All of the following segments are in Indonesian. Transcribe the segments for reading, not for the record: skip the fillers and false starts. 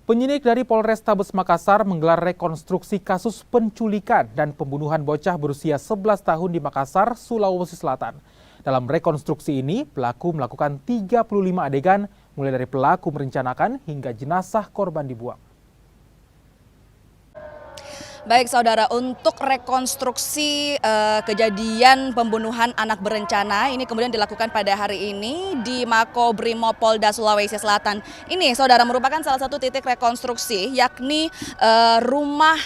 Penyidik dari Polrestabes Makassar menggelar rekonstruksi kasus penculikan dan pembunuhan bocah berusia 11 tahun di Makassar, Sulawesi Selatan. Dalam rekonstruksi ini, pelaku melakukan 35 adegan, mulai dari pelaku merencanakan hingga jenazah korban dibuang. Baik saudara, untuk rekonstruksi kejadian pembunuhan anak berencana ini kemudian dilakukan pada hari ini di Makobrimob Polda Sulawesi Selatan. Ini saudara merupakan salah satu titik rekonstruksi, yakni rumah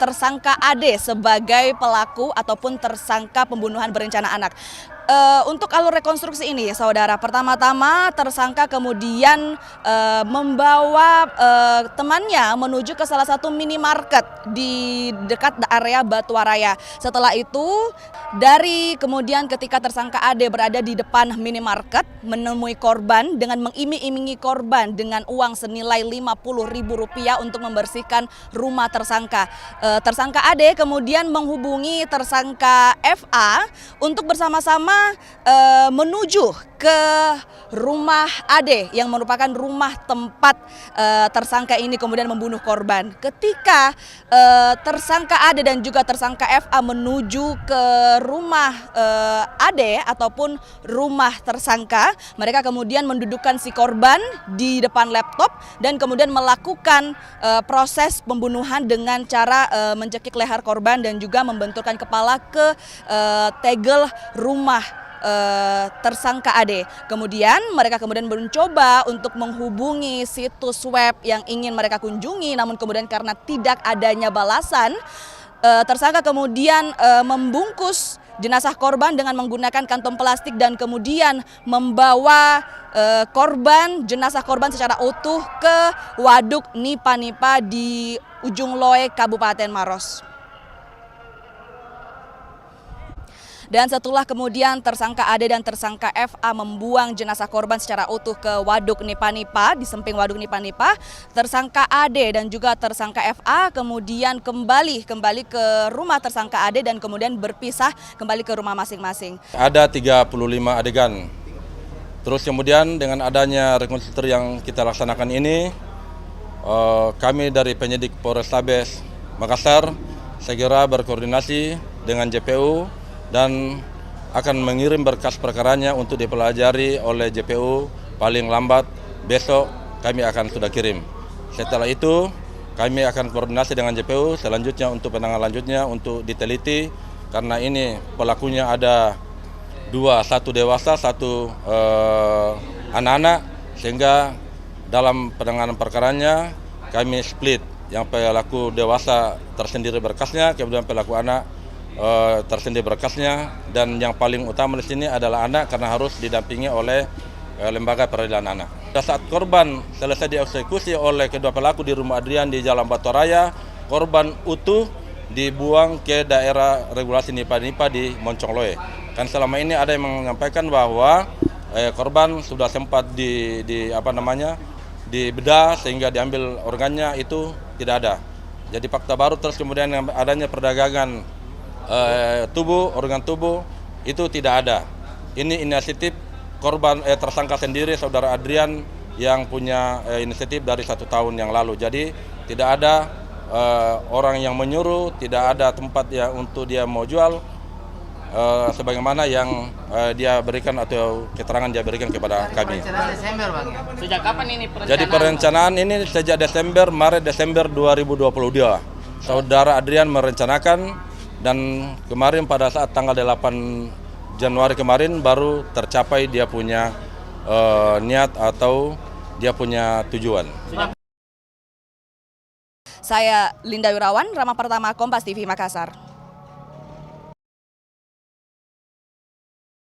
tersangka AD sebagai pelaku ataupun tersangka pembunuhan berencana anak. Untuk alur rekonstruksi ini saudara, pertama-tama tersangka kemudian membawa temannya menuju ke salah satu minimarket di dekat area Batuwaraya. Setelah itu dari kemudian ketika tersangka AD berada di depan minimarket menemui korban dengan mengiming-imingi korban dengan uang senilai Rp50.000 untuk membersihkan rumah tersangka. Tersangka AD kemudian menghubungi tersangka FA untuk bersama-sama menuju ke rumah AD yang merupakan rumah tempat tersangka ini kemudian membunuh korban. Ketika tersangka AD dan juga tersangka FA menuju ke rumah AD ataupun rumah tersangka, mereka kemudian mendudukkan si korban di depan laptop dan kemudian melakukan proses pembunuhan dengan cara mencekik leher korban dan juga membenturkan kepala ke tegel rumah tersangka AD. Kemudian mereka mencoba untuk menghubungi situs web yang ingin mereka kunjungi, namun kemudian karena tidak adanya balasan, tersangka kemudian membungkus jenazah korban dengan menggunakan kantong plastik dan kemudian membawa jenazah korban secara utuh ke Waduk Nipa-Nipa di Ujung Loe, Kabupaten Maros. Dan setelah kemudian tersangka AD dan tersangka FA membuang jenazah korban secara utuh ke Waduk Nipa-Nipa, di samping Waduk Nipa-Nipa, tersangka AD dan juga tersangka FA kemudian kembali ke rumah tersangka AD dan kemudian berpisah kembali ke rumah masing-masing. Ada 35 adegan. Terus kemudian dengan adanya rekonstruksi yang kita laksanakan ini, kami dari penyidik Polrestabes Makassar segera berkoordinasi dengan JPU dan akan mengirim berkas perkaranya untuk dipelajari oleh JPU paling lambat besok kami akan sudah kirim. Setelah itu kami akan koordinasi dengan JPU selanjutnya untuk penanganan lanjutnya untuk diteliti karena ini pelakunya ada dua, satu dewasa, satu anak-anak, sehingga dalam penanganan perkaranya kami split, yang pelaku dewasa tersendiri berkasnya, kemudian pelaku anak tersendiri berkasnya, dan yang paling utama di sini adalah anak karena harus didampingi oleh lembaga peradilan anak. Pada saat korban selesai dieksekusi oleh kedua pelaku di rumah Adrian di Jalan Batuwaraya, korban utuh dibuang ke daerah regulasi Nipa-Nipa di Moncongloe. Kan selama ini ada yang menyampaikan bahwa korban sudah sempat dibedah sehingga diambil organnya, itu tidak ada. Jadi fakta baru, terus kemudian adanya perdagangan organ tubuh itu tidak ada. Ini inisiatif korban tersangka sendiri, saudara Adrian, yang punya inisiatif dari 1 tahun yang lalu. Jadi tidak ada orang yang menyuruh, tidak ada tempat untuk dia mau jual, sebagaimana yang dia berikan atau keterangan dia berikan kepada kami. Perencanaan Desember, Bang, ya? Sejak kapan ini perencanaan? Jadi perencanaan ini sejak Maret-Desember 2022. Saudara Adrian merencanakan, dan kemarin pada saat tanggal 8 Januari kemarin baru tercapai dia punya niat atau dia punya tujuan. Saya Linda Wirawan, Rama Pertama, Kompas TV Makassar.